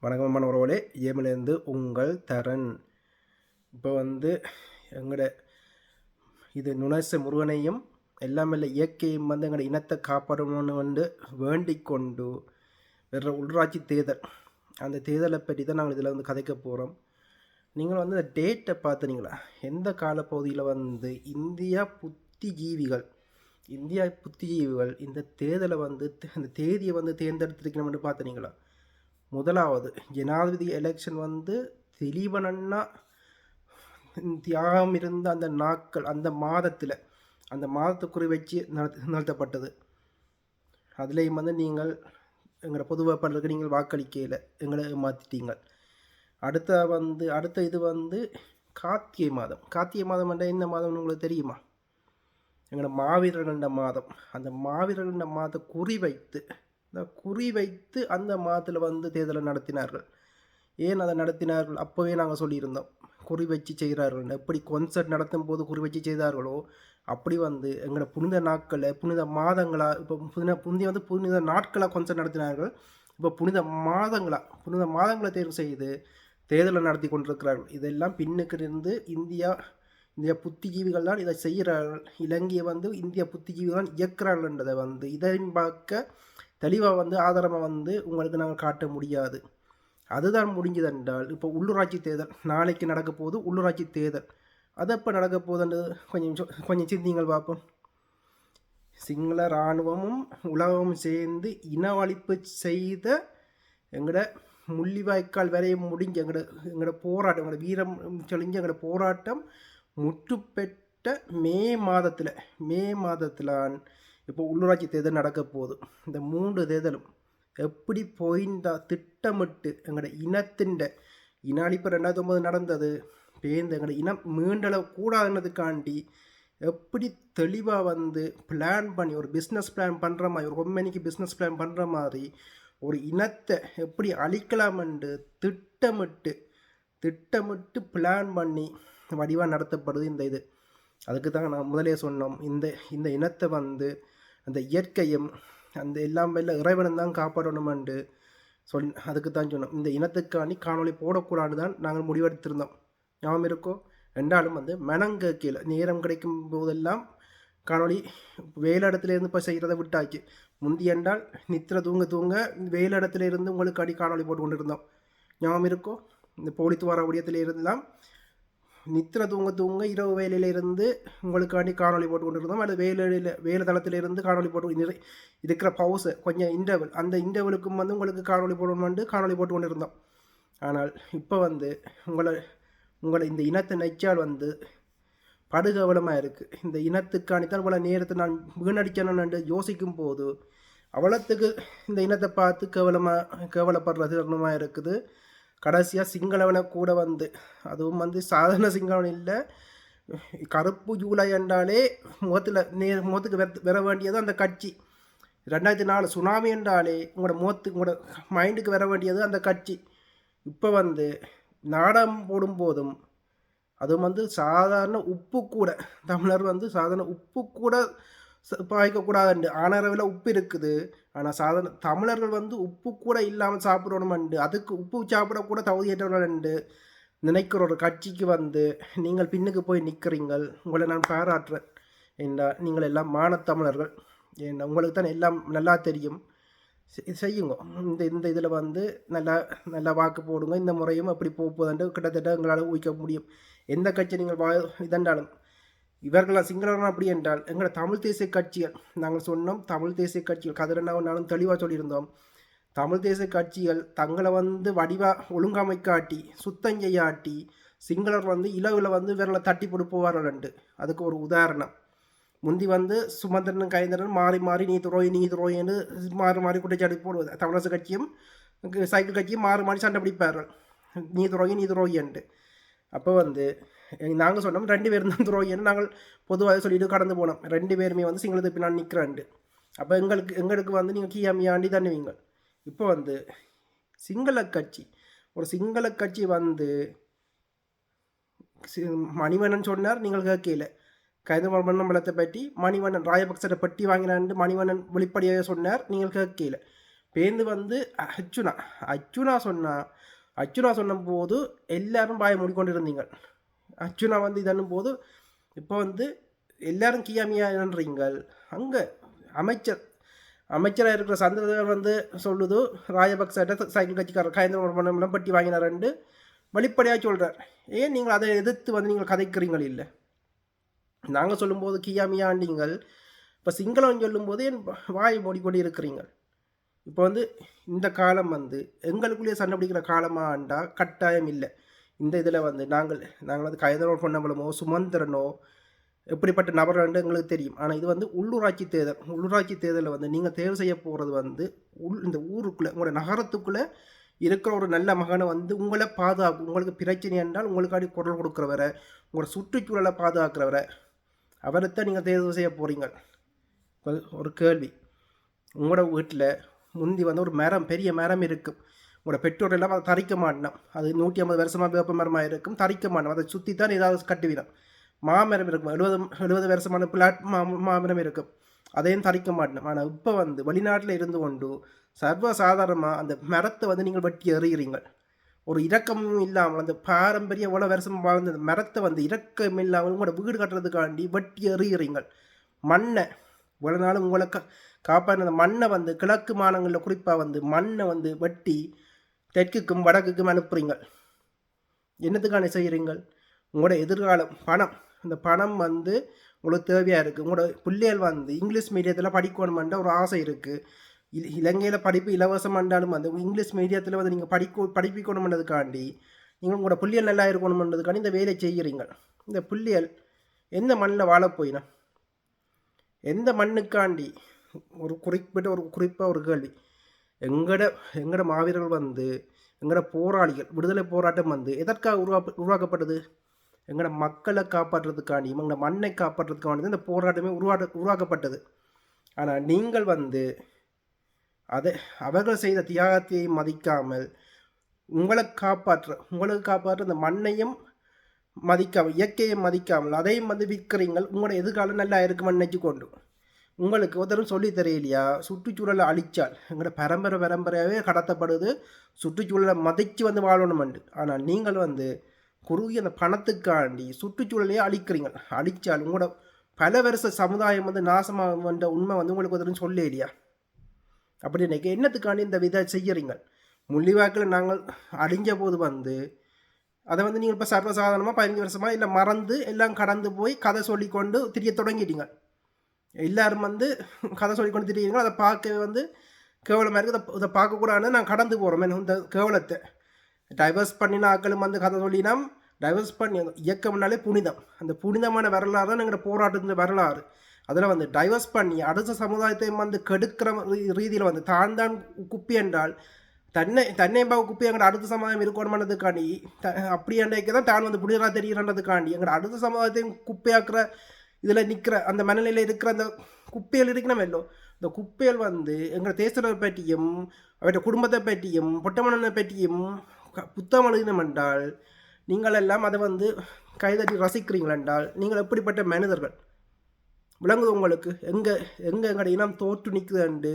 வணக்கம் உறவுகளே, ஏமிலேருந்து உங்கள் தரன். இப்போ எங்களோட இது நுணச முருகனையும் எல்லாமே இயற்கையும் எங்களோட இனத்தை காப்பாடணும்னு வேண்டிக் கொண்டு வேற உள்ளாட்சி தேர்தல், அந்த தேர்தலை பற்றி தான் நாங்கள் இதில் கதைக்க போகிறோம். நீங்கள் அந்த டேட்டை பார்த்துனீங்களா? எந்த காலப்பகுதியில் இந்தியா புத்திஜீவிகள் இந்த தேர்தலை அந்த தேதியை தேர்ந்தெடுத்திருக்கணும்னு பார்த்துனீங்களா? முதலாவது ஜனாதிபதி எலெக்ஷன் தெளிவனன்னா தியாகம் இருந்த அந்த நாட்கள், அந்த மாதத்தை குறி வச்சு நடத்தப்பட்டது. அதுலேயும் நீங்கள் எங்களோட பொது வேட்பாளருக்கு நீங்கள் வாக்களிக்கையில் எங்களை மாற்றிட்டீங்க. அடுத்த இது கார்த்திகை மாதம். கார்த்திகை மாதம் என்ற என்ன மாதம்னு உங்களுக்கு தெரியுமா? எங்களோட மாவீரர்கள மாதம். அந்த மாவீரர்கள மாதத்தை குறிவைத்து அந்த மாதத்தில் தேர்தலை நடத்தினார்கள். ஏன் அதை நடத்தினார்கள்? அப்போவே நாங்கள் சொல்லியிருந்தோம், குறி வச்சு செய்கிறார்கள். எப்படி கொன்சர்ட் நடத்தும் போது குறி வச்சு செய்தார்களோ அப்படி எங்களோட புனித நாட்களை, புனித மாதங்களாக, இப்போ புனித நாட்களாக கொன்சர்ட் நடத்தினார்கள். இப்போ புனித மாதங்களை தேர்வு செய்து தேர்தலை நடத்தி கொண்டிருக்கிறார்கள். இதெல்லாம் பின்னுக்கு இருந்து இந்தியா புத்திஜீவிகள் தான் இதை செய்கிறார்கள். இலங்கையை இந்திய புத்திஜீவிகள் தான் இயக்கிறார்கள் என்றதை இதையும் பார்க்க தெளிவாக ஆதாரமாக உங்களுக்கு நாங்கள் காட்ட முடியாது. அதுதான் முடிஞ்சது என்றால், இப்போ உள்ளூராட்சி தேர்தல் நாளைக்கு நடக்க போகுது. உள்ளூராட்சி தேர்தல் அது எப்போ நடக்க போகுதுன்றது கொஞ்சம் சிந்திங்கள் பார்ப்போம். சிங்கள இராணுவமும் உலகமும் சேர்ந்து இனவழிப்பு செய்த எங்களோட முள்ளிவாய்க்கால் வரையும் முடிஞ்ச எங்களோட போராட்டம், எங்களோட வீரம் தெளிஞ்ச எங்களோட போராட்டம் முற்றுப்பெற்ற மே மாதத்தில் இப்போ உள்ளூராட்சி தேர்தல் நடக்க போகுது. இந்த 3 தேர்தலும் எப்படி போயிண்டா திட்டமிட்டு எங்களோட இன அழிப்பு 2009 நடந்தது. பேருந்து எங்களோட இனம் மீண்டளவு கூடாதுன்றதுக்காண்டி எப்படி தெளிவாக பிளான் பண்ணி ஒரு பிஸ்னஸ் பிளான் பண்ணுற மாதிரி, ஒரு கம்பெனிக்கு பிஸ்னஸ் பிளான் பண்ணுற மாதிரி ஒரு இனத்தை எப்படி அழிக்கலாமென்று திட்டமிட்டு பிளான் பண்ணி வடிவாக நடத்தப்படுது இந்த இது. அதுக்கு தான் நான் முதலே சொன்னோம், இந்த இனத்தை அந்த இயற்கையும் அந்த எல்லாம் இறைவனும் தான் காப்பாடணுமென்று அதுக்கு தான் சொன்னோம். இந்த இனத்துக்காண்டி காணொலி போடக்கூடாது தான் நாங்கள் முடிவெடுத்திருந்தோம். ஞாபகம் இருக்கோ? ரெண்டாலும் மெனங்கீழே நேரம் கிடைக்கும் போதெல்லாம் காணொலி வேலிடத்துலேருந்து இப்போ செய்கிறத விட்டாச்சு. முந்தி என்றால் நித்திர தூங்க வேலிடத்துலேருந்து உங்களுக்கு அடி காணொலி போட்டு கொண்டு இருந்தோம். ஞாபகம் இருக்கோ? இந்த போலித்துவார உடையத்தில் இருந்தெல்லாம் நித்திர தூங்க இரவு வேலையிலிருந்து உங்களுக்காண்டி காணொலி போட்டு கொண்டு இருந்தோம். அல்லது வேலை தளத்திலிருந்து காணொலி போட்டு இருக்கிற பவுஸை கொஞ்சம் இன்டர்வல், அந்த இன்டர்வலுக்கும் உங்களுக்கு காணொலி போட்டு கொண்டு இருந்தோம். ஆனால் இப்போ உங்களை இந்த இனத்தை நெச்சால் படுகவலமாக இருக்குது. இந்த இனத்துக்காணித்தான் இவ்வளோ நேரத்தை நான் வீணடிக்கணும்னு யோசிக்கும் போது அவ்வளோத்துக்கு இந்த இனத்தை பார்த்து கேவலப்படுறது தருணமாக இருக்குது. கடைசியாக சிங்களவனை கூட அதுவும் சாதாரண சிங்களவன் இல்லை, கருப்பு ஜூலை என்றாலே முகத்துக்கு வர வேண்டியது அந்த கட்சி. 2004 சுனாமி என்றாலே உங்களோட மைண்டுக்கு வர வேண்டியது அந்த கட்சி. இப்போ நாடகம் போடும்போதும் அதுவும் சாதாரண உப்பு கூட, தமிழர் சாதாரண உப்பு கூட பாய்க்கக்கூடாதுண்டு. ஆனரவில் உப்பு இருக்குது, ஆனால் சாதாரண தமிழர்கள் உப்பு கூட இல்லாமல் சாப்பிடணுமெண்டு, அதுக்கு உப்பு சாப்பிடக்கூட தகுதியற்றவர்கள் நினைக்கிற ஒரு கட்சிக்கு நீங்கள் பின்னுக்கு போய் நிற்கிறீங்கள். உங்களை நான் பாராட்டுறேன். ஏண்டா நீங்கள் எல்லாம் மானத்தமிழர்கள். ஏன்னா உங்களுக்கு தான் எல்லாம் நல்லா தெரியும். செய்யுங்க. இந்த இதில் நல்லா வாக்கு போடுங்க. இந்த முறையும் அப்படி போகுதுன்ட்டு கிட்டத்தட்ட எங்களால் ஊகிக்க முடியும். எந்த கட்சி நீங்கள் இதென்றாலும் இவர்களாம் சிங்களவர்கள் அப்படி என்றால் எங்களோட தமிழ் தேசிய கட்சிகள், நாங்கள் சொன்னோம் தமிழ் தேசிய கட்சிகள் கதிரனாலும் தெளிவாக சொல்லியிருந்தோம். தமிழ் தேசிய கட்சிகள் தங்களை வடிவாக ஒழுங்கமைக்காட்டி சுத்தஞ்செய்யாட்டி சிங்களர் இலவில் விரலை தட்டி போட்டு போவார்கள். அதுக்கு ஒரு உதாரணம், முந்தி சுமந்திரன் கைந்தரன் மாறி நீ துரோயின்னு மாறி குற்றச்சாட்டு போடுவது. தமிழரசு கட்சியும் சைக்கிள் கட்சியும் மாறி சண்டை பிடிப்பார்கள், நீ துரோகின்ட்டு. அப்போ நாங்கள் சொன்னோம் 2 பேரும் தான் துரோகின்னு நாங்கள் பொதுவாக சொல்லிட்டு கடந்து போனோம். 2 பேருமே சிங்களத்தை பின்னால் நிற்கிறாண்டு. அப்போ எங்களுக்கு நீங்கள் கியாமியாண்டி தண்ணுவீங்க. இப்போ சிங்கள கட்சி, ஒரு சிங்கள கட்சி மணிவண்ணன் சொன்னார், நீங்கள் கேட்கல. கைது பற்றி மணிவண்ணன் ராயபக்சரை பட்டி வாங்கினான்னு மணிவண்ணன் வெளிப்படையாக சொன்னார், நீங்கள் கேட்கல. பேந்து வந்து அர்ச்சுனா அர்ச்சுனா சொன்னா அர்ச்சுனா சொன்ன போது எல்லாரும் பாய மூடிக்கொண்டு இருந்தீங்க. அர்ச்சுனா வந்து இதன்னும் போது இப்போ வந்து எல்லாரும் கியாமியான்றீங்கள். அங்கே அமைச்சர் அமைச்சராக இருக்கிற சந்திரதேவர் வந்து சொல்லுது ராஜபக்ச சைக்கிள் கட்சிக்காரர் கயந்திரமணம் பட்டி வாங்கினார்ண்டு வெளிப்படையாக சொல்கிறார். ஏன் நீங்கள் அதை எதிர்த்து வந்து நீங்கள் கதைக்கிறீங்கள்? இல்லை, நாங்கள் சொல்லும்போது கியாமியாண்டீங்கள், இப்போ சிங்களம் சொல்லும்போது என் வாய் மூடிக்கொண்டு இருக்கிறீங்க. இப்போ வந்து இந்த காலம் வந்து எங்களுக்குள்ளேயே சண்டை பிடிக்கிற காலமாண்டா கட்டாயம் இல்லை. இந்த இதில் வந்து நாங்கள் வந்து கயந்திரமோ பொன்னம்பலமோ சுமந்திரனோ எப்படிப்பட்ட நபர்கள் எங்களுக்கு தெரியும். ஆனால் இது வந்து உள்ளூராட்சி தேர்தல். உள்ளூராட்சி தேர்தலில் வந்து நீங்கள் தேர்வு செய்ய போகிறது வந்து இந்த ஊருக்குள்ளே உங்களோட நகரத்துக்குள்ளே இருக்கிற ஒரு நல்ல மகனை வந்து உங்களை பாதுகாக்கும். உங்களுக்கு பிரச்சனை என்றால் உங்களுக்காடி குரல் கொடுக்குறவரை, உங்களோட சுற்றுச்சூழலை பாதுகாக்கிறவரை, அவரைத்தான் நீங்கள் தேர்வு செய்ய போகிறீங்க. இப்போ ஒரு கேள்வி, உங்களோட வீட்டில் முந்தி வந்து ஒரு மரம், பெரிய மரம் இருக்கும். உங்களோட பெற்றோர் எல்லாம் அதை தரிக்க மாட்டோம். அது 150 வருஷமாக வேப்ப மரமாக இருக்கும், தரிக்க மாட்டோம். அதை சுற்றி தான் ஏதாவது கட்டுவிடும். மாமரம் இருக்கும், 70 வருஷமான பிளாட் மாமரம் இருக்கும், அதையும் தரிக்க மாட்டோம். ஆனால் இப்போ வந்து வெளிநாட்டில் இருந்து கொண்டு சர்வசாதாரணமாக அந்த மரத்தை வந்து நீங்கள் வெட்டி எறிகிறீங்க. ஒரு இரக்கமும் இல்லாமல் அந்த பாரம்பரிய எவ்வளோ வருஷம் வாழ்ந்த மரத்தை வந்து இரக்கம் இல்லாமல் உங்களோட வீடு கட்டுறதுக்காண்டி வெட்டி எறிகிறீங்க. மண்ணை இவ்வளோ நாளும் உங்களை காப்பாற்ற மண்ணை வந்து கிழக்கு மாநிலங்களில் குறிப்பாக வந்து மண்ணை வந்து வெட்டி தெற்குக்கும் வடக்குக்கும் அனுப்புகிறீங்க. என்னத்துக்கான செய்கிறீங்கள்? உங்களோட எதிர்காலம் பணம். இந்த பணம் வந்து உங்களுக்கு தேவையாக இருக்குது. உங்களோட பிள்ளைகள் வந்து இங்கிலீஷ் மீடியத்தில் படிக்கணுமென்ற ஒரு ஆசை இருக்குது. இலங்கையில் படிப்பு இலவசம் என்றாலும் வந்து இங்கிலீஷ் மீடியத்தில் வந்து நீங்கள் படிப்பிக்கணுமென்றதுக்காண்டி நீங்கள் உங்களோட பிள்ளைகள் நல்லா இருக்கணுமென்றதுக்காண்டி இந்த வேலை செய்கிறீங்க. இந்த பிள்ளைகள் எந்த மண்ணில் வாழ போயினா? எந்த மண்ணுக்காண்டி? ஒரு குறிப்பாக ஒரு கேள்வி. எங்கட மாவீரர்கள் வந்து எங்கட போராளிகள் விடுதலை போராட்டம் வந்து எதற்காக உருவாக்கப்பட்டது? எங்களோட மக்களை காப்பாற்றுறதுக்காண்டி, எங்களோட மண்ணை காப்பாற்றுறதுக்காண்டி இந்த போராட்டமே உருவாக்கப்பட்டது. ஆனால் நீங்கள் வந்து அதை அவர்கள் செய்த தியாகத்தை மதிக்காமல் உங்களுக்கு காப்பாற்ற இந்த மண்ணையும் மதிக்காமல், இயற்கையை மதிக்காமல் அதையும் வந்து விற்கிறீங்கள். உங்களோட எதிர்காலம் நல்லா இருக்குமென்னு நினச்சி கொண்டு உங்களுக்கு ஒருத்தரும் சொல்லி தெரியலையா? சுற்றுச்சூழலை அழிச்சால் எங்களோட பரம்பரையாகவே கடத்தப்படுது, சுற்றுச்சூழலை மதித்து வந்து வாழணுமெண்டு. ஆனால் நீங்கள் வந்து குறுகிய அந்த பணத்துக்காண்டி சுற்றுச்சூழலையே அழிக்கிறீங்க. அழிச்சால் உங்களோட பல வருஷ சமுதாயம் வந்து நாசமாகன்ற உண்மை வந்து உங்களுக்கு ஒருத்தரும் சொல்ல இல்லையா? அப்படி இன்னைக்கு என்னத்துக்காண்டி இந்த விதை செய்கிறீங்க? முள்ளிவாக்கில் நாங்கள் அழிஞ்ச போது வந்து அதை வந்து நீங்கள் இப்போ சர்வசாதாரணமாக 15 வருஷமாக இல்லை மறந்து எல்லாம் கடந்து போய் கதை சொல்லிக்கொண்டு திரிய தொடங்கிட்டீங்க. எல்லாரும் வந்து கதை சொல்லிக்கொண்டு திரியுங்க. அதை பார்க்க வந்து கேவலமாக இருக்குது. இதை பார்க்கக்கூடாதுன்னு நான் கடந்து போகிறோம். இந்த கேவலத்தை டைவர்ஸ் பண்ணின ஆக்களும் வந்து கதை சொல்லினா டைவர்ஸ் பண்ணி இயக்கம்னாலே புனிதம். அந்த புனிதமான வரலாறு தான் எங்களோட போராட்டத்தின் வரலாறு. அதில் வந்து டைவர்ஸ் பண்ணி அடுத்த சமுதாயத்தையும் வந்து கெடுக்கிற ரீதியில் வந்து தான் குப்பி என்றால் தன்னையும் குப்பி எங்களோட அடுத்த சமுதாயம் இருக்கணுமானதுக்காண்டி அப்படி என்றைக்கு தான் தான் வந்து புனிதராக தெரிகிறன்றதுக்காண்டி எங்களோட அடுத்த சமுதாயத்தையும் குப்பையாக்குற இதில் நிற்கிற அந்த மனநிலையில் இருக்கிற அந்த குப்பைகள் இருக்கணும் இல்லோ. இந்த குப்பைகள் வந்து எங்கள் தேசத்தை பற்றியும் அவருடைய குடும்பத்தை பற்றியும் பொட்டமனனை பற்றியும் புத்தகம் எழுதினம் என்றால் நீங்கள் எல்லாம் அதை வந்து கைதட்டி ரசிக்கிறீங்கள் என்றால் நீங்கள் எப்படிப்பட்ட மனிதர்கள்? விளங்குது உங்களுக்கு? எங்களோட இனம் தோற்று நிற்குதுண்டு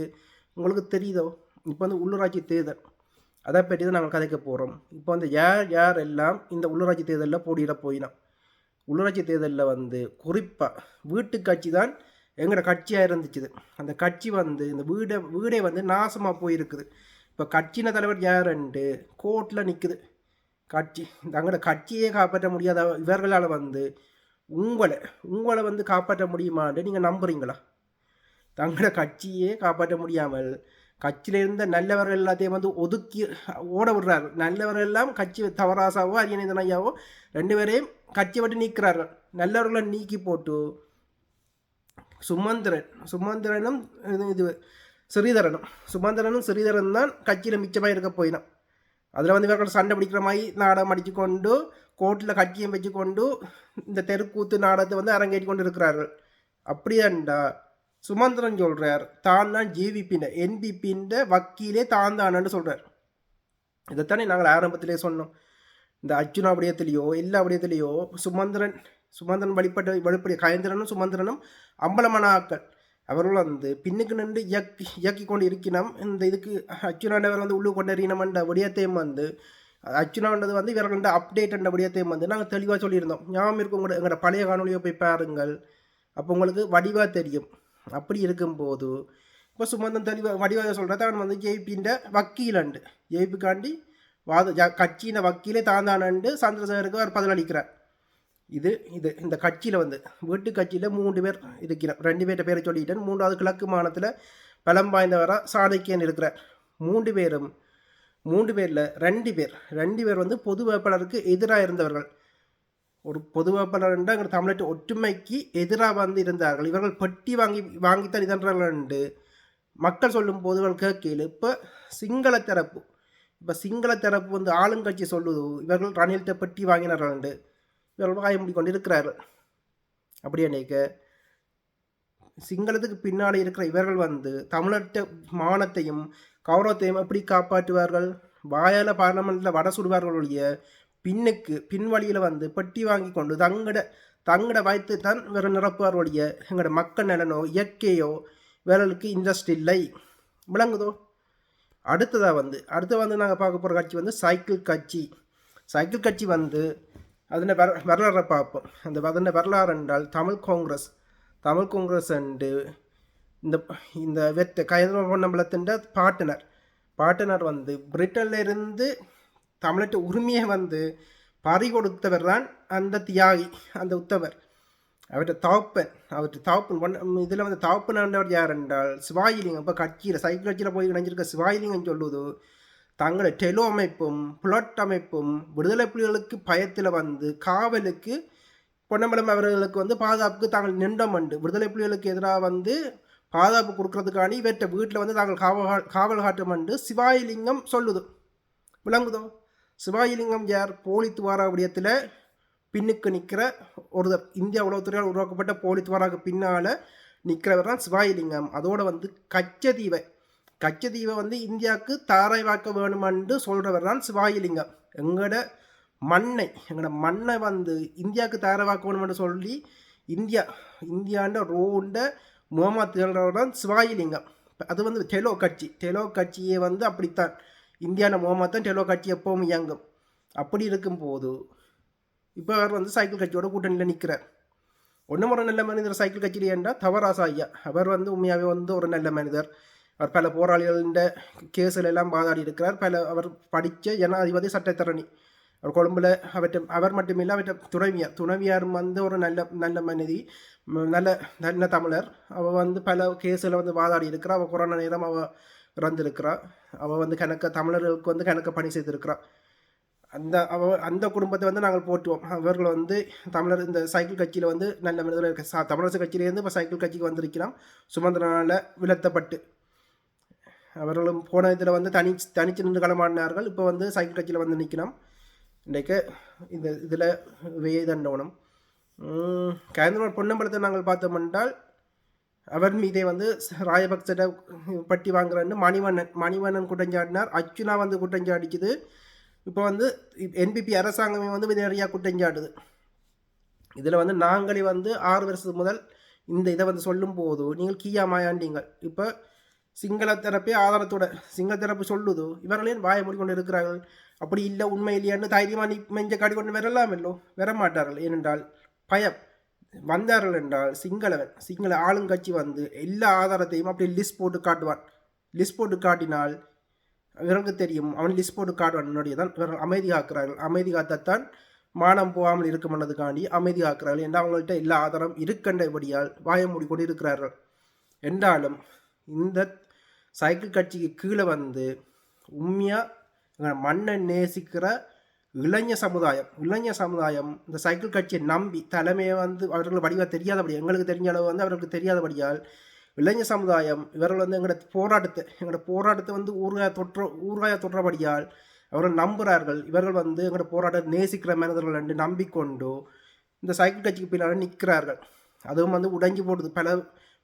உங்களுக்கு தெரியுதோ? இப்போ வந்து உள்ளூராட்சி தேர்தல் அதை பற்றி தான் நாங்கள் கதைக்க போகிறோம். இப்போ வந்து யார் எல்லாம் இந்த உள்ளூராட்சி தேர்தலில் போட்டியிட போயினோம். உள்ளூராட்சி தேர்தலில் வந்து குறிப்பாக வீட்டு கட்சி தான் எங்களோட கட்சியாக இருந்துச்சுது. அந்த கட்சி வந்து இந்த வீடே வந்து நாசமாக போயிருக்குது. இப்போ கட்சின தலைவர் யாருண்டு கோர்ட்டில் நிற்குது. தங்களோட கட்சியே காப்பாற்ற முடியாத இவர்களால் வந்து உங்களை வந்து காப்பாற்ற முடியுமான்னு நீங்கள் நம்புறீங்களா? தங்களோட கட்சியே காப்பாற்ற முடியாமல் கட்சியில் இருந்த நல்லவர்கள் எல்லாத்தையும் வந்து ஒதுக்கி ஓட விடுறாரு. நல்லவர்கள் எல்லாம் கட்சி தவராசாவோ அரியநேந்தன் ஐயாவோ 2 பேரையும் கட்சி விட்டு நீக்கிறார்கள். நல்லவர்களை நீக்கி போட்டு சுமந்திரனும் இது ஸ்ரீதரனும் தான் கட்சியில் மிச்சமாக இருக்க போயினோம். அதில் வந்து இவர்கள் சண்டை பிடிக்கிற மாதிரி நாடகம் அடித்து கொண்டு கோர்ட்டில் கட்சியை வச்சு கொண்டு இந்த தெருக்கூத்து நாடகத்தை வந்து அரங்கேற்றி கொண்டு இருக்கிறார்கள். அப்படியாண்டா சுமந்திரன் சொல்கிறார் தான் ஜேவிபின் என்பிபின் வக்கீலே தான்னு சொல்கிறார். இதைத்தானே நாங்கள் ஆரம்பத்திலே சொன்னோம். இந்த அர்ஜுனா விடயத்திலேயோ எல்லா விடயத்திலேயோ சுமந்திரன் வழிபட்ட கயந்திரனும் சுமந்திரனும் அம்பலமான ஆக்கள். அவர்கள் வந்து பின்னுக்கு நின்று இயக்கி கொண்டு இருக்கணும். இந்த இதுக்கு அச்சுனாண்டவர் வந்து உள்ளு கொண்டு எறியணுமென்ற விடயத்தையும் வந்து அச்சுனாண்டது வந்து இவர்கள அப்டேட் என்ற விடயத்தையும் வந்து நாங்கள் தெளிவாக சொல்லியிருந்தோம். ஞாபகம் இருக்கும் எங்களோட பழைய காணொலியை போய் பாருங்கள். அப்போ உங்களுக்கு வடிவாக தெரியும். அப்படி இருக்கும்போது இப்போ சுமந்தன் தெளிவாக வடிவாக சொல்கிறத அவன் வந்து ஜேபின்ற வக்கீலண்டு ஜேபிக்காண்டி கட்சியின் வக்கீலே தாண்டானண்டு சந்திரசேகருக்கு அவர் பதிலளிக்கிறார். இந்த கட்சியில் வந்து வீட்டு கட்சியில் 3 பேர் இருக்கிறார். 2 பேர்கிட்ட பேரை சொல்லிட்டேன். 3வது கிழக்கு மாநிலத்தில் பலம் வாய்ந்தவராக சாணக்கியன் இருக்கிறார். 3 பேரும் 3 பேரில் 2 பேர் வந்து பொது வேட்பாளருக்கு எதிராக இருந்தவர்கள். ஒரு பொது வேட்பாளர் என்று அங்கே தமிழ்நாட்டு ஒற்றுமைக்கு எதிராக வந்து இருந்தார்கள். இவர்கள் பெட்டி வாங்கித்தான் இதன்றார்கள் என்று மக்கள் சொல்லும் போது கேட்கல. இப்போ சிங்கள தரப்பு வந்து ஆளுங்கட்சி சொல்லுது இவர்கள் ரணில்கிட்ட பெட்டி வாங்கினார்கள் என்று இவர்கள் வாய மூடி கொண்டு இருக்கிறார்கள். அப்படியே நினைக்க சிங்களத்துக்கு பின்னாடி இருக்கிற இவர்கள் வந்து தமிழ்நாட்டு மானத்தையும் கௌரவத்தையும் எப்படி காப்பாற்றுவார்கள்? வாயால பார்லமெண்ட்டில் வட சுடுவார்களுடைய பின்வழியில் வந்து பெட்டி வாங்கி கொண்டு தங்கட வாய்த்து தான் வேறு நிரப்புவார்களுடைய எங்களோட மக்கள் நலனோ இயற்கையோ வேறளுக்கு இன்ட்ரெஸ்ட் இல்லை. விளங்குதோ? அடுத்து வந்து நாங்கள் பார்க்க போகிற கட்சி வந்து சைக்கிள் கட்சி வந்து அதில் வரலாறை பார்ப்போம். அதன் வரலாறு என்றால் தமிழ் காங்கிரஸ் அண்டு இந்த கைதம்பலத்தின் பாட்டனர் வந்து பிரிட்டனில் இருந்து தமிழ்நாட்டு உரிமையை வந்து பறி கொடுத்தவர் தான் அந்த தியாகி, அந்த உத்தவர். அவர்கிட்ட தகப்பன் இதில் வந்து தகப்பனவர் யார் என்றால் சிவாயிலிங்கம். இப்போ சைக்கிள் கட்சியில் போய் இணைஞ்சிருக்க சிவாயிலிங்கம் சொல்லுவது தங்களை டெலோ அமைப்பும் புலட் அமைப்பும் விடுதலை புலிகளுக்கு பயத்தில் வந்து காவலுக்கு பொன்னம்பலம் அவர்களுக்கு வந்து பாதுகாப்புக்கு தாங்கள் நின்றம் உண்டு. விடுதலை புலிகளுக்கு எதிராக வந்து பாதுகாப்பு கொடுக்கறதுக்காண்டி இவற்றை வீட்டில் வந்து தாங்கள் காவல் காட்டும் என்று சிவாயிலிங்கம் சொல்லுது. விளங்குதோ? சிவாயிலிங்கம் யார்? போலித்துவாரா விடயத்தில் பின்னுக்கு நிற்கிற ஒருத்தர். இந்தியா உளவுத்துறையால் உருவாக்கப்பட்ட போலித்துவாராக்கு பின்னால் நிற்கிறவர் தான் சிவாயிலிங்கம். அதோடு வந்து கச்சதீவை வந்து இந்தியாவுக்கு தாராய்வாக்க வேணுமென்று சொல்கிறவர் தான் சிவாயிலிங்கம். எங்களோட மண்ணை வந்து இந்தியாவுக்கு தாராய்வாக்க வேணுமென்று சொல்லி இந்தியாண்ட ரோண்ட முகமது திகழ்கிறவர் தான் சிவாயிலிங்கம். அது வந்து டெலோ கட்சியை வந்து அப்படித்தான் இந்தியான முகமது தான் டெலோ கட்சி எப்பவும் இயங்கும். அப்படி இருக்கும்போது இப்போ அவர் வந்து சைக்கிள் கட்சியோட கூட்டணியில் நிற்கிறார். ஒன்றும் ஒரு நல்ல மனிதர் சைக்கிள் கட்சியில் என்றால் தவராசா ஐயா. அவர் வந்து உண்மையாகவே வந்து ஒரு நல்ல மனிதர். அவர் பல போராளிகளின் கேஸில் எல்லாம் வாதாடி இருக்கிறார். அவர் படித்த ஜனாதிபதி சட்டத்தரணி. அவர் கொழும்பில் அவர் மட்டுமில்லை அவற்றை துணைவியார் வந்து ஒரு நல்ல மனிதி, நல்ல தமிழர். அவள் வந்து பல கேஸில் வந்து வாதாடி இருக்கிறார். அவள் கொரோனா நேரம் அவள் இறந்திருக்கிறாள். அவள் வந்து தமிழர்களுக்கு வந்து கணக்க பணி செய்திருக்கிறாள். அந்த குடும்பத்தை வந்து நாங்கள் போற்றுவோம். அவர்கள் வந்து தமிழர் இந்த சைக்கிள் கட்சியில் வந்து நல்ல மனிதர்கள் இருக்க. தமிழரசு கட்சியிலேருந்து இப்போ சைக்கிள் கட்சிக்கு வந்திருக்கலாம். சுமந்திரனால் விலத்தப்பட்டு அவர்களும் போன இதில் வந்து தனிச்சு நின்று களமாடினார்கள். இப்போ வந்து சைக்கிள் கட்சியில் வந்து நிற்கணும். இன்றைக்கு இதில் வேதண்டவனம் கேந்திரன் பொன்னம்பலத்தை நாங்கள் பார்த்தோம் என்றால் அவர் மீதே வந்து ராஜபக்ச பட்டி வாங்குறன்னு மணிவண்ணன் குற்றஞ்சாட்டினார். அச்சுனா வந்து குற்றஞ்சாடிக்குது. இப்போ வந்து என்பிபி அரசாங்கமே வந்து நிறையா குற்றஞ்சாடுது. இதில் வந்து நாங்களே வந்து 6 வருஷத்துக்கு முதல் இந்த இதை வந்து சொல்லும் போது நீங்கள் கீயா மாயாண்டீங்கள். இப்போ சிங்கள தரப்பே ஆதாரத்தோட சிங்கள தரப்பு சொல்லுது. இவர்களே வாய மூடிக்கொண்டு இருக்கிறார்கள். அப்படி இல்லை உண்மை இல்லையான்னு தைரியமாக மெஞ்ச காடி கொண்டு வரமாட்டார்கள். ஏனென்றால் பயம். வந்தார்கள் என்றால் சிங்கள ஆளுங்கட்சி வந்து எல்லா ஆதாரத்தையும் அப்படி லிஸ்ட் போட்டு காட்டினால் இவர்களுக்கு தெரியும். அவன் லிஸ்ட் போட்டு காட்டுவான். என்னுடைய தான் இவர்கள் அமைதி காக்கிறார்கள். அமைதி காத்தத்தான் மானம் போகாமல் இருக்குமென்னதுக்காண்டி அமைதி காக்கிறார்கள். என்றால் அவங்கள்ட்ட எல்லா ஆதாரம் இருக்கின்றபடியால் வாய மூடிக்கொண்டு இருக்கிறார்கள். என்றாலும் இந்த சைக்கிள் கட்சிக்கு கீழே வந்து உண்மையாக மண்ணை நேசிக்கிற இளைஞ சமுதாயம் இந்த சைக்கிள் கட்சியை நம்பி தலைமையை வந்து அவர்கள் வடிவாக தெரியாதபடி எங்களுக்கு தெரிஞ்ச அளவு வந்து அவர்களுக்கு தெரியாதபடியால் இளைஞ சமுதாயம் இவர்கள் வந்து எங்களோட போராட்டத்தை வந்து ஊர்காய தொற்றபடியால் அவர்கள் நம்புகிறார்கள். இவர்கள் வந்து எங்களோட போராட்டத்தை நேசிக்கிற மனிதர்கள் என்று நம்பிக்கொண்டு இந்த சைக்கிள் கட்சிக்கு பின்னால் நிற்கிறார்கள். அதுவும் வந்து உடைஞ்சு போடுது.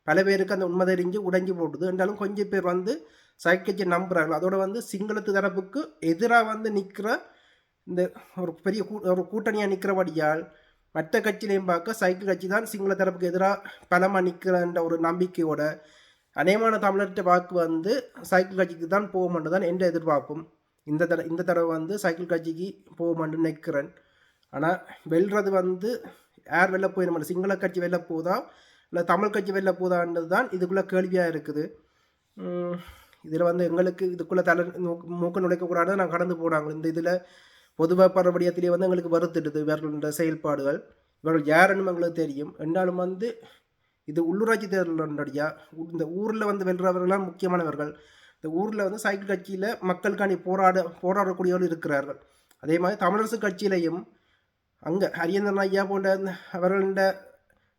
பல பேருக்கு அந்த உண்மை தெரிஞ்சு உடைஞ்சு போடுது. என்றாலும் கொஞ்சம் பேர் வந்து சைக்கிள் கட்சியை நம்புகிறார்கள். அதோட வந்து சிங்களத்து தரப்புக்கு எதிராக வந்து நிற்கிற இந்த ஒரு பெரிய ஒரு கூட்டணியாக நிற்கிறபடியால் மற்ற கட்சியிலையும் பார்க்க சைக்கிள் கட்சி தான் சிங்கள தரப்புக்கு எதிராக பலமாக நிற்கிறன்ற ஒரு நம்பிக்கையோட அநேகமான தமிழர்கிட்ட வாக்கு வந்து சைக்கிள் கட்சிக்கு தான் போகும்னு தான் என்ற எதிர்பார்ப்பும். இந்த தடவை வந்து சைக்கிள் கட்சிக்கு போகும்னு நிற்கிறேன். ஆனால் வெல்றது வந்து யார் வெளில போயிட சிங்கள கட்சி வெளில போதா இல்லை தமிழ் கட்சி வெளில போதான்றது தான் இதுக்குள்ளே கேள்வியாக இருக்குது. இதில் வந்து எங்களுக்கு இதுக்குள்ளே மூக்க நுழைக்கக்கூடாது நான் கடந்து போனாங்க. இந்த இதில் பொதுவாக பரபடியத்திலே வந்து எங்களுக்கு வருத்திடுது இவர்களுடைய செயல்பாடுகள். இவர்கள் யாருன்னு எங்களுக்கு தெரியும். என்றாலும் வந்து இது உள்ளூராட்சி தேர்தலுடைய இந்த ஊரில் வந்து வெல்றவர்களாம் முக்கியமானவர்கள். இந்த ஊரில் வந்து சைக்கிள் கட்சியில் மக்களுக்காண்டி போராடக்கூடியவர்கள் இருக்கிறார்கள். அதே மாதிரி தமிழரசு கட்சியிலையும் அங்கே அரியந்தன் ஐயா போன்ற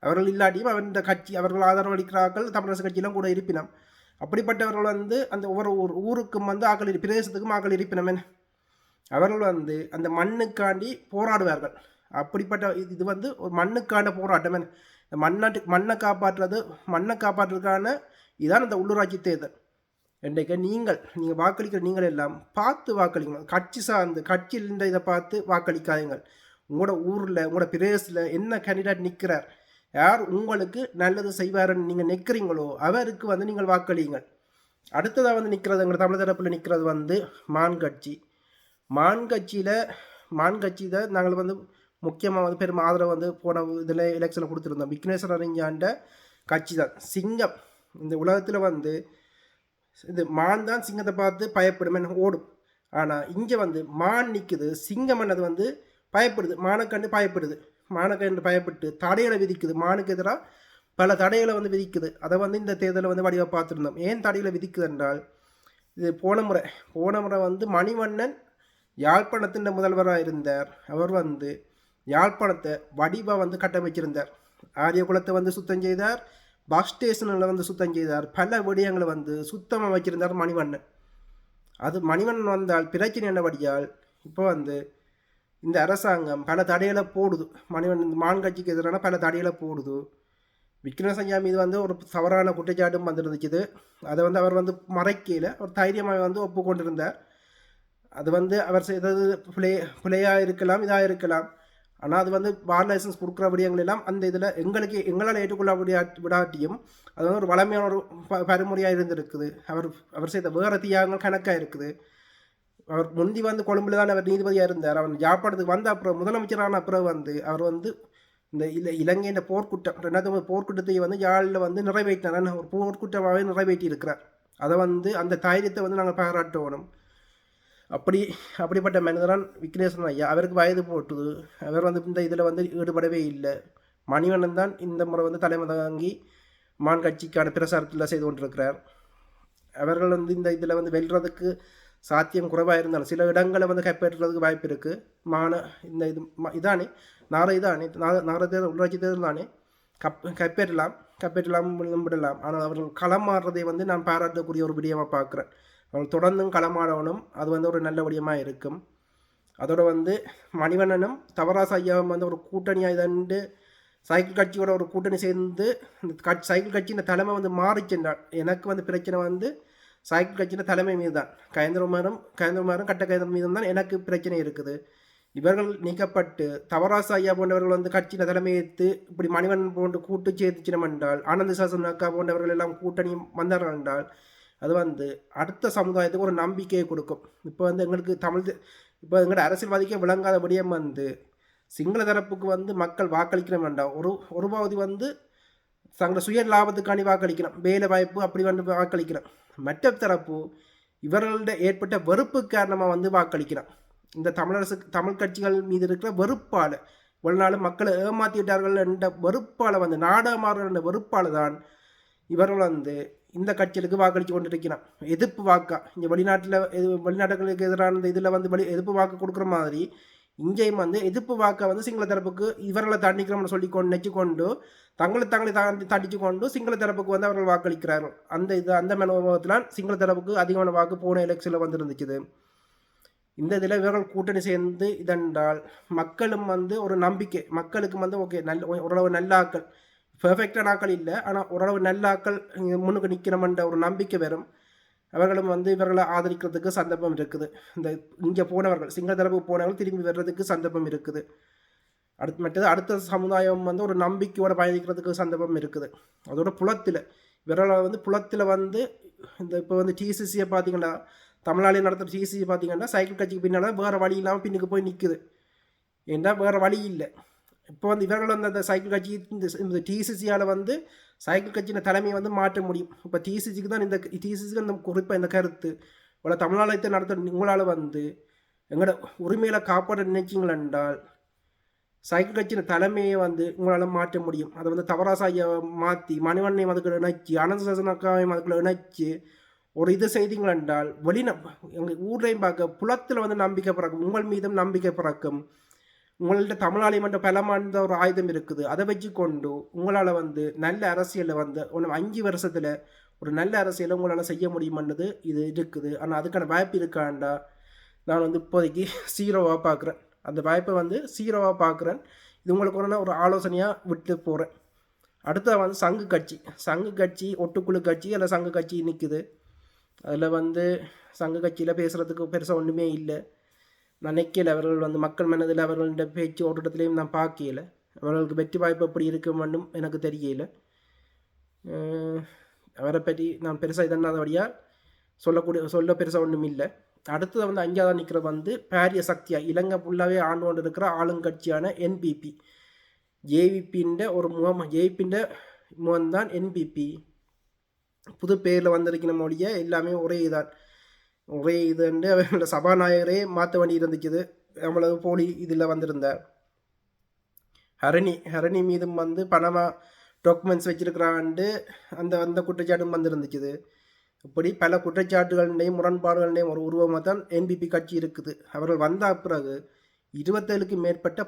அவர்கள் இல்லாட்டியும் அவருடைய கட்சி அவர்கள் ஆதரவு அளிக்கிறார்கள் தமிழரசு கட்சியெல்லாம் கூட இருப்பினம். அப்படிப்பட்டவர்கள் வந்து அந்த ஒவ்வொரு ஊருக்கும் வந்து பிரதேசத்துக்கும் ஆக்கள் இருப்பினம். அவர்கள் வந்து அந்த மண்ணுக்காண்டி போராடுவார்கள். அப்படிப்பட்ட இது வந்து ஒரு மண்ணுக்கான போராட்டம். மண்ணை காப்பாற்றுறதுக்கான இதான் இந்த உள்ளூராட்சி தேர்தல். இன்றைக்கு நீங்கள் வாக்களிக்கிற நீங்கள் எல்லாம் பார்த்து வாக்களிங்க. கட்சி சார்ந்து கட்சியில் இதை பார்த்து வாக்களிக்காதீங்கள். உங்களோட ஊரில் உங்களோட பிரதேசத்தில் என்ன கேண்டிடேட் நிற்கிறார், யார் உங்களுக்கு நல்லது செய்வாருன்னு நீங்கள் நிற்கிறீங்களோ அவருக்கு வந்து நீங்கள் வாக்களியுங்கள். அடுத்ததாக வந்து நிற்கிறது எங்கள் தமிழ் தரப்பில் நிற்கிறது வந்து மான் கட்சி. மான் கட்சி தான் நாங்கள் வந்து முக்கியமாக வந்து பெரும் ஆதரவு வந்து போன இதில் எலெக்ஷனில் கொடுத்துருந்தோம். விக்னேஸ்வர அறிஞாண்ட கட்சி தான் சிங்கம். இந்த உலகத்தில் வந்து இது மான் தான் சிங்கத்தை பார்த்து பயப்படும் ஓடும். ஆனால் இங்கே வந்து மான் நிற்குது, சிங்கம் என்னது வந்து பயப்படுது, மானுக்கண்டு பயப்பட்டு தடைகளை விதிக்குது. மானுக்கு எதிராக பல தடைகளை வந்து விதிக்குது. அதை வந்து இந்த தேர்தலில் வந்து வடிவாக பார்த்துருந்தோம். ஏன் தடைகளை விதிக்குது என்றால், இது போன முறை வந்து மணிவண்ணன் யாழ்ப்பாணத்தின் முதல்வராக இருந்தார். அவர் வந்து யாழ்ப்பாணத்தை வடிவாக வந்து கட்டமைச்சிருந்தார். ஆரியகுளத்தை வந்து சுத்தம் செய்தார், பஸ் ஸ்டேஷனில் வந்து சுத்தம் செய்தார், பல விடயங்களை வந்து சுத்தமாக வச்சிருந்தார் மணிவண்ணன். அது மணிவண்ணன் வந்தால் பிரச்சனை என்னபடியால் இப்போ வந்து இந்த அரசாங்கம் பல தடைகளை போடுது. மான் கட்சிக்கு எதிரான பல தடைகளை போடுது. விக்னேசஞ்சா மீது வந்து ஒரு தவறான குற்றச்சாட்டும் வந்துருந்துச்சு. அதை வந்து அவர் வந்து மறைக்கையில் ஒரு தைரியமாக வந்து ஒப்புக்கொண்டிருந்தார். அது வந்து அவர் செய்தது பிழையாக இருக்கலாம், இதாக இருக்கலாம். ஆனால் அது வந்து பார் லைசன்ஸ் கொடுக்குற விடயங்கள் எல்லாம் அந்த இதில் எங்களால் ஏற்றுக்கொள்ள விடாட்டியும் அது வந்து ஒரு வளமையான ஒரு பரிமுறையாக இருந்திருக்குது. அவர் செய்த வேறு தியாகங்கள் கணக்காக இருக்குது. அவர் முந்தி வந்து கொழும்புல தான் அவர் நீதிபதியாக இருந்தார். அவர் யாழ்ப்பாணத்துக்கு வந்த அப்புறம் முதலமைச்சரான அப்புறம் வந்து அவர் வந்து இந்த இலங்கையின் போர்க்குற்றம் 2009 போர்க்குற்றத்தை வந்து யாழில் வந்து நிறைவேற்றினார். ஒரு போர்க்குற்றமாகவே நிறைவேற்றி இருக்கிறார். அதை வந்து அந்த தைரியத்தை வந்து நாங்கள் பாராட்டணும். அப்படிப்பட்ட மனிதரான் விக்னேஸ்வரன் ஐயா. அவருக்கு வயது போட்டுது. அவர் வந்து இந்த இதில் வந்து ஈடுபடவே இல்லை. மணிவண்ணன் தான் இந்த முறை வந்து தலைமை தாங்கி மான் கட்சிக்கான பிரசாரத்தில் செய்து கொண்டிருக்கிறார். அவர்கள் வந்து இந்த இதில் வந்து வெல்றதுக்கு சாத்தியம் குறைவாக இருந்தாலும் சில இடங்களை வந்து கைப்பற்றுறதுக்கு வாய்ப்பு இருக்குது. இந்த இதானே நார தேர்தல் உள்ளாட்சி தேர்தல் தானே கைப்பற்றலாம் விடலாம். ஆனால் அவர்கள் களமாடுறதை வந்து நான் பாராட்டக்கூடிய ஒரு விடயமாக பார்க்குறேன். அவர்கள் தொடர்ந்தும் களமாடணும். அது வந்து ஒரு நல்ல விடயமாக இருக்கும். அதோட வந்து மணிவண்ணனும் தவராச ஐயாவும் வந்து ஒரு கூட்டணியாக இதண்டு சைக்கிள் கட்சியோட ஒரு கூட்டணி சேர்ந்து சைக்கிள் கட்சியின் தலைமை வந்து மாறிச்சென்றால் எனக்கு வந்து பிரச்சனை வந்து சைக்கிள் கட்சியின் தலைமை மீது தான். கயந்திரமாரும் கட்ட கயந்திரம் மீதும் தான் எனக்கு பிரச்சனை இருக்குது. இவர்கள் நீக்கப்பட்டு தவராச ஐயா போன்றவர்கள் வந்து கட்சியின் தலைமையேற்று இப்படி மணிவண்ணன் போன்று கூட்டு சேர்த்துச்சினம் என்றால், ஆனந்த சாசன் அக்கா போன்றவர்கள் எல்லாம் கூட்டணி வந்தார்கள் என்றால் அது வந்து அடுத்த சமுதாயத்துக்கு ஒரு நம்பிக்கையை கொடுக்கும். இப்போ வந்து எங்களோட அரசியல்வாதிக்கே விளங்காத விடயம் வந்து சிங்கள தரப்புக்கு வந்து மக்கள் வாக்களிக்கணும் வேண்டாம். ஒரு பகுதி வந்து தங்களோட சுய லாபத்துக்காண்டி வாக்களிக்கணும், வேலை வாய்ப்பு அப்படி வந்து வாக்களிக்கணும். மற்ற தரப்பு இவர்களோட ஏற்பட்ட வெறுப்பு காரணமாக வந்து வாக்களிக்கணும். இந்த தமிழ் கட்சிகள் மீது இருக்கிற வெறுப்பால் நாளும் மக்களை ஏமாற்றிவிட்டார்கள் என்ற வெறுப்பால் வந்து நாடகமாறுகள் என்ற வெறுப்பால் தான் இவர்கள் வந்து இந்த கட்சிகளுக்கு வாக்களித்து கொண்டிருக்கிறான். எதிர்ப்பு வாக்கா இங்கே வெளிநாட்டுகளுக்கு எதிரான இதில் வந்து எதிர்ப்பு வாக்கு கொடுக்குற மாதிரி இங்கேயும் வந்து எதிர்ப்பு வாக்கை வந்து சிங்கள தரப்புக்கு இவர்களை தண்டிக்கிறோம்னு சொல்லி நினச்சிக்கொண்டு தங்களை தண்டிச்சு கொண்டு சிங்கள தரப்புக்கு வந்து அவர்கள் வாக்களிக்கிறார்கள். அந்த மனோபாவத்தினால் சிங்கள தரப்புக்கு அதிகமான வாக்கு போன எலெக்ஷனில் வந்து இருந்துச்சு. இந்த இதில் இவர்கள் கூட்டணி சேர்ந்து இதென்றால் மக்களும் வந்து ஒரு நம்பிக்கை, மக்களுக்கு வந்து ஓகே ஓரளவு நல்ல ஆக்கள், பெர்ஃபெக்டான ஆக்கள் இல்லை, ஆனால் ஓரளவு நல்ல ஆக்கள் முன்னுக்கு நிற்கணுமென்ற ஒரு நம்பிக்கை வரும். அவர்களும் வந்து இவர்களை ஆதரிக்கிறதுக்கு சந்தர்ப்பம் இருக்குது. இங்கே போனவர்கள் சிங்கள தரப்புக்கு போனவர்கள் திரும்பி வர்றதுக்கு சந்தர்ப்பம் இருக்குது. மற்றது அடுத்த சமுதாயம் வந்து ஒரு நம்பிக்கையோட பயணிக்கிறதுக்கு சந்தர்ப்பம் இருக்குது. அதோட புலத்தில் இவரால் வந்து புலத்தில் வந்து இந்த இப்போ வந்து டிசிசியை பார்த்தீங்கன்னா, தமிழ்நாட்டில் நடத்துகிற டிசிசி பார்த்தீங்கன்னா சைக்கிள் கட்சிக்கு பின்னால் வேறு வழி இல்லாமல் பின்னுக்கு போய் நிற்குது. ஏன்னா வேறு வழி இல்லை. இப்போ வந்து இவர்கள் வந்து அந்த சைக்கிள் கட்சி இந்த டிசிசியால் வந்து சைக்கிள் கட்சியின் தலைமையை வந்து மாற்ற முடியும். இப்போ டிசிசிக்கு தான் இந்த டிசிசிக்கு அந்த குறிப்பாக இந்த கருத்து இவ்வளோ தமிழ்நாட்டை நடத்த உங்களால் வந்து எங்களோட உரிமையில காப்பாற்ற நினைச்சிங்கள் என்றால் சைக்கிள் கட்சியின் தலைமையை வந்து உங்களால் மாற்ற முடியும். அதை வந்து தவராசாயை மாற்றி மணிவண்ணையும் அதுக்குள்ள இணைச்சி அனந்த சசனக்காவையும் அதுக்குள்ள இணைச்சி ஒரு இது செய்தீங்கள் என்றால் எங்கள் ஊரையும் பார்க்க புலத்தில் வந்து நம்பிக்கை பிறக்கும், உங்கள் மீதும் நம்பிக்கை பிறக்கும். உங்கள்கிட்ட தமிழாலயம் என்ற பலமானந்த ஒரு ஆயுதம் இருக்குது. அதை வச்சு கொண்டு உங்களால் வந்து நல்ல அரசியலில் வந்து 5 வருஷத்தில் ஒரு நல்ல அரசியலை உங்களால் செய்ய முடியுமன்றது இது இருக்குது. ஆனால் அதுக்கான வாய்ப்பு இருக்காண்டா நான் வந்து இப்போதைக்கு 0வாக பார்க்குறேன். அந்த வாய்ப்பை வந்து 0வாக பார்க்குறேன். இது உங்களுக்கு ஒரு ஆலோசனையாக விட்டு போகிறேன். அடுத்தது வந்து சங்கு கட்சி ஒட்டுக்குழு கட்சி அல்ல சங்கு கட்சி நிற்குது. அதில் வந்து சங்கு கட்சியில் பேசுகிறதுக்கு பெருசாக ஒன்றுமே இல்லை. நினைக்கல அவர்கள் வந்து மக்கள் மனதில் அவர்களுடைய பேச்சு ஓட்டத்திலையும் நான் பார்க்கல. அவர்களுக்கு வெற்றி வாய்ப்பு எப்படி இருக்க வேண்டும் எனக்கு தெரியல. அவரை பற்றி நான் பெருசாக இதனாதபடியாக சொல்ல பெருசாக ஒன்றும் இல்லை. அடுத்தது வந்து 5ஆவது நிற்கிற வந்து பாரிய சக்தியாக இலங்கை ஃபுல்லாகவே ஆண்டு கொண்டு இருக்கிற ஆளுங்கட்சியான என்பிபி. ஜேவிபின்ற ஒரு ஜேவிபின்ற முகம்தான் என்பிபி. புது பேரில் வந்திருக்கிற மொழியை எல்லாமே ஒரே இதுண்டு அவங்களோட சபாநாயகரே மாற்ற வேண்டி இருந்துச்சுது. நம்மளது போலி இதில் வந்திருந்தார். ஹரணி மீதும் வந்து பணமாக டாக்குமெண்ட்ஸ் வச்சிருக்கிறாண்டு அந்த குற்றச்சாட்டும் வந்துருந்துச்சுது. இப்படி பல குற்றச்சாட்டுகள்டையும் முரண்பாடுகள்டையும் ஒரு உருவமாக தான் என்பிபி கட்சி இருக்குது. அவர்கள் வந்த பிறகு 27க்கும் மேற்பட்ட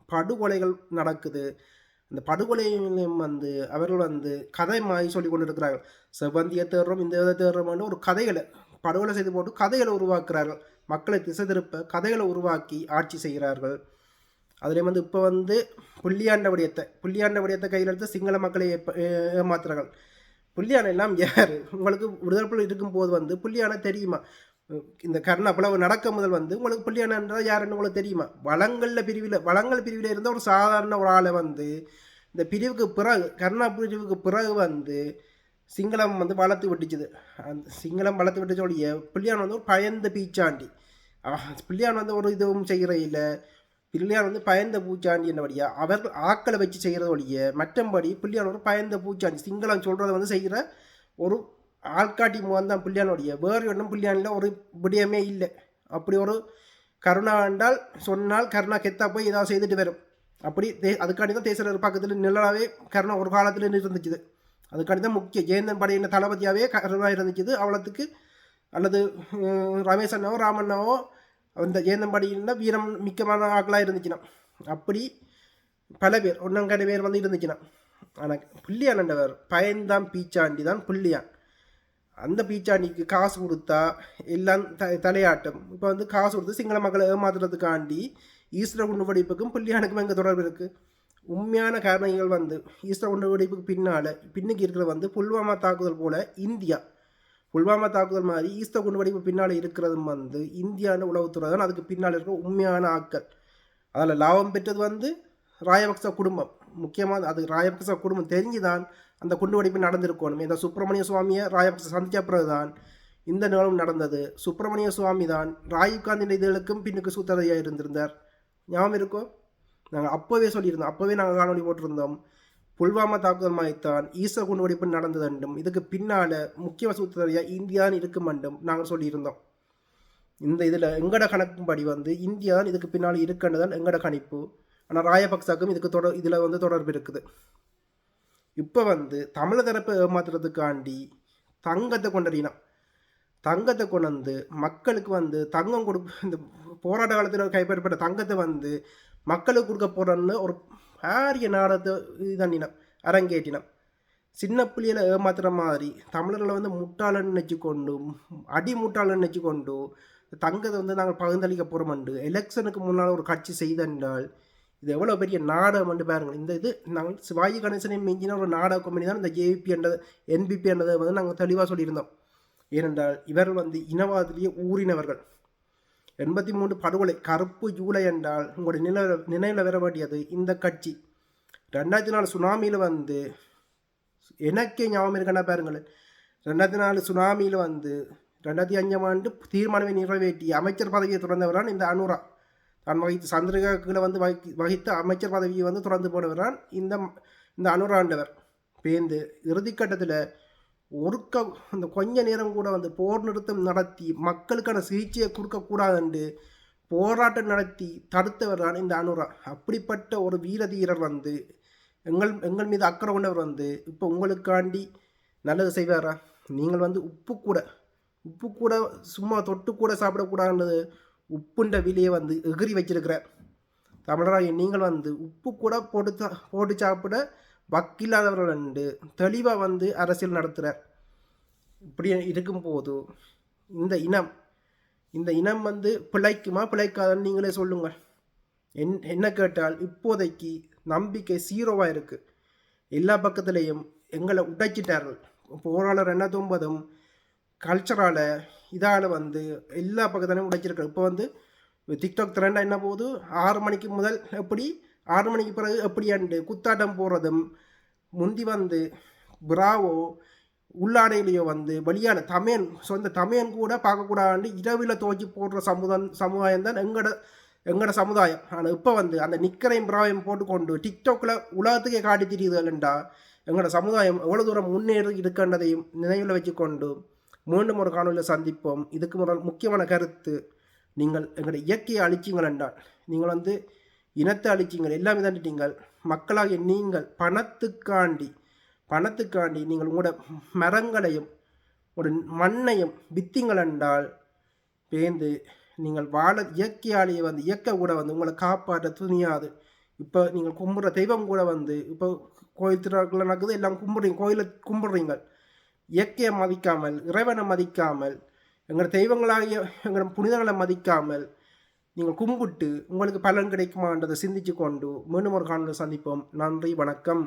படுகொலைகள் நடக்குது. அந்த படுகொலையிலும் வந்து அவர்கள் வந்து கதை மாதிரி சொல்லி கொண்டு இருக்கிறார்கள். செவ்வந்தியை தேடுறோம், இந்த வித தேடுறோம் ஒரு படுகொலை செய்து போட்டு கதைகளை உருவாக்குறார்கள். மக்களை திசை திருப்ப கதைகளை உருவாக்கி ஆட்சி செய்கிறார்கள். அதில் வந்து இப்போ வந்து புள்ளியாண்ட விடயத்தை கையில் எடுத்து சிங்கள மக்களை ஏமாத்துறார்கள். புள்ளியான எல்லாம் யார்? உங்களுக்கு விடுதலை இருக்கும்போது வந்து புள்ளியான தெரியுமா? இந்த கர்ணா பிளவு நடக்க முதல் வந்து உங்களுக்கு புள்ளியான என்றால் யாருன்னு உங்களுக்கு தெரியுமா? வளங்கள் பிரிவில் இருந்த ஒரு சாதாரண ஒரு ஆளை வந்து இந்த பிரிவுக்கு பிறகு கர்ணா பிரிவுக்கு பிறகு வந்து சிங்களம் வந்து வளர்த்து விட்டுச்சுது. அந்த சிங்களம் வளர்த்து விட்டுச்சோடைய பிள்ளையான் வந்து ஒரு பயந்த பீச்சாண்டி. பிள்ளையான் வந்து ஒரு இதுவும் செய்கிற இல்லை. பிள்ளையான் வந்து பயந்த பூச்சாண்டி என்னபடியா அவர்கள் ஆக்களை வச்சு செய்கிறது ஒழிய மற்றபடி பிள்ளையான் ஒரு பயந்த பூச்சாண்டி. சிங்களம் சொல்கிறத வந்து செய்கிற ஒரு ஆள்காட்டி முகம் தான் பிள்ளையானுடைய. வேறு ஒன்றும் பிள்ளையானில் ஒரு விடயமே இல்லை. அப்படி ஒரு கருணா என்றால் சொன்னால் கருணா கெத்தா போய் ஏதாவது செய்துட்டு வரும். அப்படி அதுக்காண்டி தான் தேசிய பக்கத்தில் நிழலாகவே கருணா ஒரு காலத்தில் இருந்துச்சுது. அதுக்காண்டி தான் முக்கிய ஜெயந்தன் படையின தளபதியாகவே கருணா இருந்துச்சுது. அவ்வளோத்துக்கு அல்லது ரமேஷ் அண்ணாவோ ராமண்ணாவோ அந்த ஜெயந்தன் வீரம் மிக்கமான ஆக்களாக இருந்துச்சுன்னா அப்படி பல பேர் ஒன்னங்கட பேர் வந்து இருந்துச்சுன்னா. ஆனால் புள்ளியானவர் பயன்தான் பீச்சாண்டி தான் புள்ளியான். அந்த பீச்சாண்டிக்கு காசு கொடுத்தா எல்லாம் தலையாட்டம். இப்போ வந்து காசு கொடுத்து சிங்கள மக்களை ஏமாத்துறதுக்காண்டி ஈஸ்வர குண்டுவெடிப்புக்கும் புள்ளியானுக்கும் எங்கே தொடர்பு இருக்குது? உண்மையான காரணங்கள் வந்து ஈஸ்வர குண்டுவெடிப்புக்கு பின்னுக்கு இருக்கிறது வந்து புல்வாமா தாக்குதல் போல இந்தியா. புல்வாமா தாக்குதல் மாதிரி ஈஸ்வர குண்டுவெடிப்பு பின்னால் இருக்கிறதும் வந்து இந்தியான்னு உளவுத்துறை தான் அதுக்கு பின்னால் இருக்கிற உண்மையான ஆட்கள். அதில் லாபம் பெற்றது வந்து ராயபக்ச குடும்பம். முக்கியமாக அது ராயபக்ச குடும்பம் தெரிஞ்சுதான் அந்த குண்டுவெடிப்பு நடந்திருக்கணும். இந்த சுப்பிரமணிய சுவாமியை ராயபக்ச சந்தித்த பிறகுதான் இந்த நிகழ்வு நடந்தது. சுப்பிரமணிய சுவாமி தான் ராஜீவ் காந்தியின் இதுகளுக்கும் பின்னுக்கு சூத்திரதையாக இருந்திருந்தார். ஞாபகம் இருக்கோ? நாங்கள் அப்போவே சொல்லியிருந்தோம். அப்போவே நாங்கள் காணொலி போட்டிருந்தோம். புல்வாமா தாக்குதல் மாதிரித்தான் ஈஸ்வர குண்டுவெடிப்பு நடந்தது என்றும் இதுக்கு பின்னால் முக்கிய சூத்திரதையாக இந்தியான்னு இருக்கும் என்றும் நாங்கள் சொல்லியிருந்தோம். இந்த இதில் எங்கட கணக்கும்படி வந்து இந்தியா தான் இதுக்கு பின்னால் இருக்குன்னு எங்கட கணிப்பு. ஆனால் ராயபக்சாக்கும் இதுக்கு இதில் வந்து தொடர்பு இருக்குது. இப்போ வந்து தமிழ் தரப்பை ஏமாத்துறதுக்காண்டி தங்கத்தை கொண்டு வந்து மக்களுக்கு வந்து தங்கம் இந்த போராட்ட காலத்தில் கைப்பற்றப்பட்ட தங்கத்தை வந்து மக்களுக்கு கொடுக்க போகிறன்னு ஒரு பாரிய நாடகத்தை இதன்னினம் அரங்கேற்றினம். சின்ன புள்ளியில் ஏமாத்துற மாதிரி தமிழர்களை வந்து முட்டாளன்னு நினச்சிக்கொண்டு முட்டாளன்னு நினச்சிக்கொண்டு தங்கத்தை வந்து நாங்கள் பகிர்ந்தளிக்க போகிறோம்ண்டு எலெக்ஷனுக்கு முன்னால் ஒரு கட்சி செய்தென்றால் இது எவ்வளோ பெரிய நாடகம் வந்து பாருங்கள். இந்த இது நாங்கள் சிவாஜி கணேசனை மிஞ்சின ஒரு நாடக கம்பெனி தான் இந்த ஜேவிபி என்றது என்பிபி என்றதை வந்து நாங்கள் தெளிவாக சொல்லியிருந்தோம். ஏனென்றால் இவர்கள் வந்து இனவாதத்திலேயே ஊறினவர்கள். 83 படுகொலை கருப்பு ஜூலை என்றால் உங்களுடைய நினைவில் வர வேண்டியது இந்த கட்சி. 2004 சுனாமியில் வந்து எனக்கே ஞாபகம் இருக்கன்னா பாருங்களேன். 2004 சுனாமியில் வந்து 2005ஆம் ஆண்டு தீர்மானத்தை நிறைவேற்றி அமைச்சர் பதவியை துறந்தவரான் இந்த அனுரா. தான் வகித்து சந்திரிகாக்கில் வந்து வகித்த அமைச்சர் பதவியை வந்து துறந்து போனவரான் இந்த அனுராண்டவர். பேந்து இறுதிக்கட்டத்தில் இந்த கொஞ்ச நேரம் கூட வந்து போர் நிறுத்தம் நடத்தி மக்களுக்கான சிகிச்சையை கொடுக்கக்கூடாது போராட்டம் நடத்தி தடுத்தவர் தான் இந்த அனுரா. அப்படிப்பட்ட ஒரு வீரதீரர் வந்து எங்கள் மீது அக்கறை கொண்டவர் வந்து இப்போ உங்களுக்காண்டி நல்லது செய்வாரா? நீங்கள் வந்து உப்பு கூட சும்மா தொட்டு கூட சாப்பிடக்கூடாதுன்றது உப்புன்ற விலையை வந்து எகிரி வச்சிருக்கிற தமிழராக நீங்கள் வந்து உப்பு கூட போட்டு சாப்பிட வக்கில்லாதவர்கள் என்று தெளிவாக வந்து அரசியல் நடத்துகிறார். இப்படி இருக்கும்போது இந்த இனம் வந்து பிழைக்குமா பிழைக்காதுன்னு நீங்களே சொல்லுங்கள். என்ன கேட்டால் இப்போதைக்கு நம்பிக்கை 0வாக இருக்குது. எல்லா பக்கத்துலேயும் எங்களை உடைச்சிட்டார்கள். போராளர் 2009 கல்ச்சரால் இதால் வந்து எல்லா பக்கத்துலையும் உடைச்சிருக்காரு. இப்போ வந்து டிக்டாக் ட்ரெண்டாக என்ன போகுது, 6 மணிக்கு முதல் எப்படி 6 மணிக்கு பிறகு எப்படியாண்டு குத்தாட்டம் போடுறதும், முந்தி வந்து பிராவோ உள்ளாடையிலையோ வந்து வெளியான சொந்த தமையன் கூட பார்க்கக்கூடாது இரவில் துவச்சி போடுற சமுதாயம் தான் எங்களோட சமுதாயம். ஆனால் இப்போ வந்து அந்த நிக்கரையும் பிராவையும் போட்டுக்கொண்டு டிக்டாக்ல உலகத்துக்கே காட்டி தெரியுதுல்லண்டா எங்களோட சமுதாயம் எவ்வளோ தூரம் முன்னேறி இருக்கின்றதையும் நினைவில் வச்சுக்கொண்டு மீண்டும் ஒரு காணொலியில் சந்திப்போம். இதுக்கு முதல் முக்கியமான கருத்து, நீங்கள் எங்களுடைய இயற்கையை அழிச்சிங்கள் என்றால் நீங்கள் வந்து இனத்தை அழிச்சிங்கள், எல்லாமே தாண்டிட்டீங்கள். மக்களாகிய நீங்கள் பணத்துக்காண்டி நீங்கள் உங்களோட மரங்களையும் ஒரு மண்ணையும் வித்திங்கள் என்றால் பேந்து நீங்கள் இயற்கையாலேயே வந்து இயற்கை கூட வந்து உங்களை காப்பாற்ற துணியாது. இப்போ நீங்கள் கும்பிட்ற தெய்வம் கூட வந்து இப்போ கோயில் திருவிழாக்கள் நடக்குது, எல்லாம் கோயிலை கும்பிட்றீங்க. இயற்கையை மதிக்காமல், இறைவனை மதிக்காமல், எங்கள் தெய்வங்களாகிய எங்கள் புனிதங்களை மதிக்காமல் நீங்கள் கும்பிட்டு உங்களுக்கு பலன் கிடைக்குமான்றதை சிந்திச்சு கொண்டு மீண்டும் ஒரு காணொலியில் சந்திப்போம். நன்றி, வணக்கம்.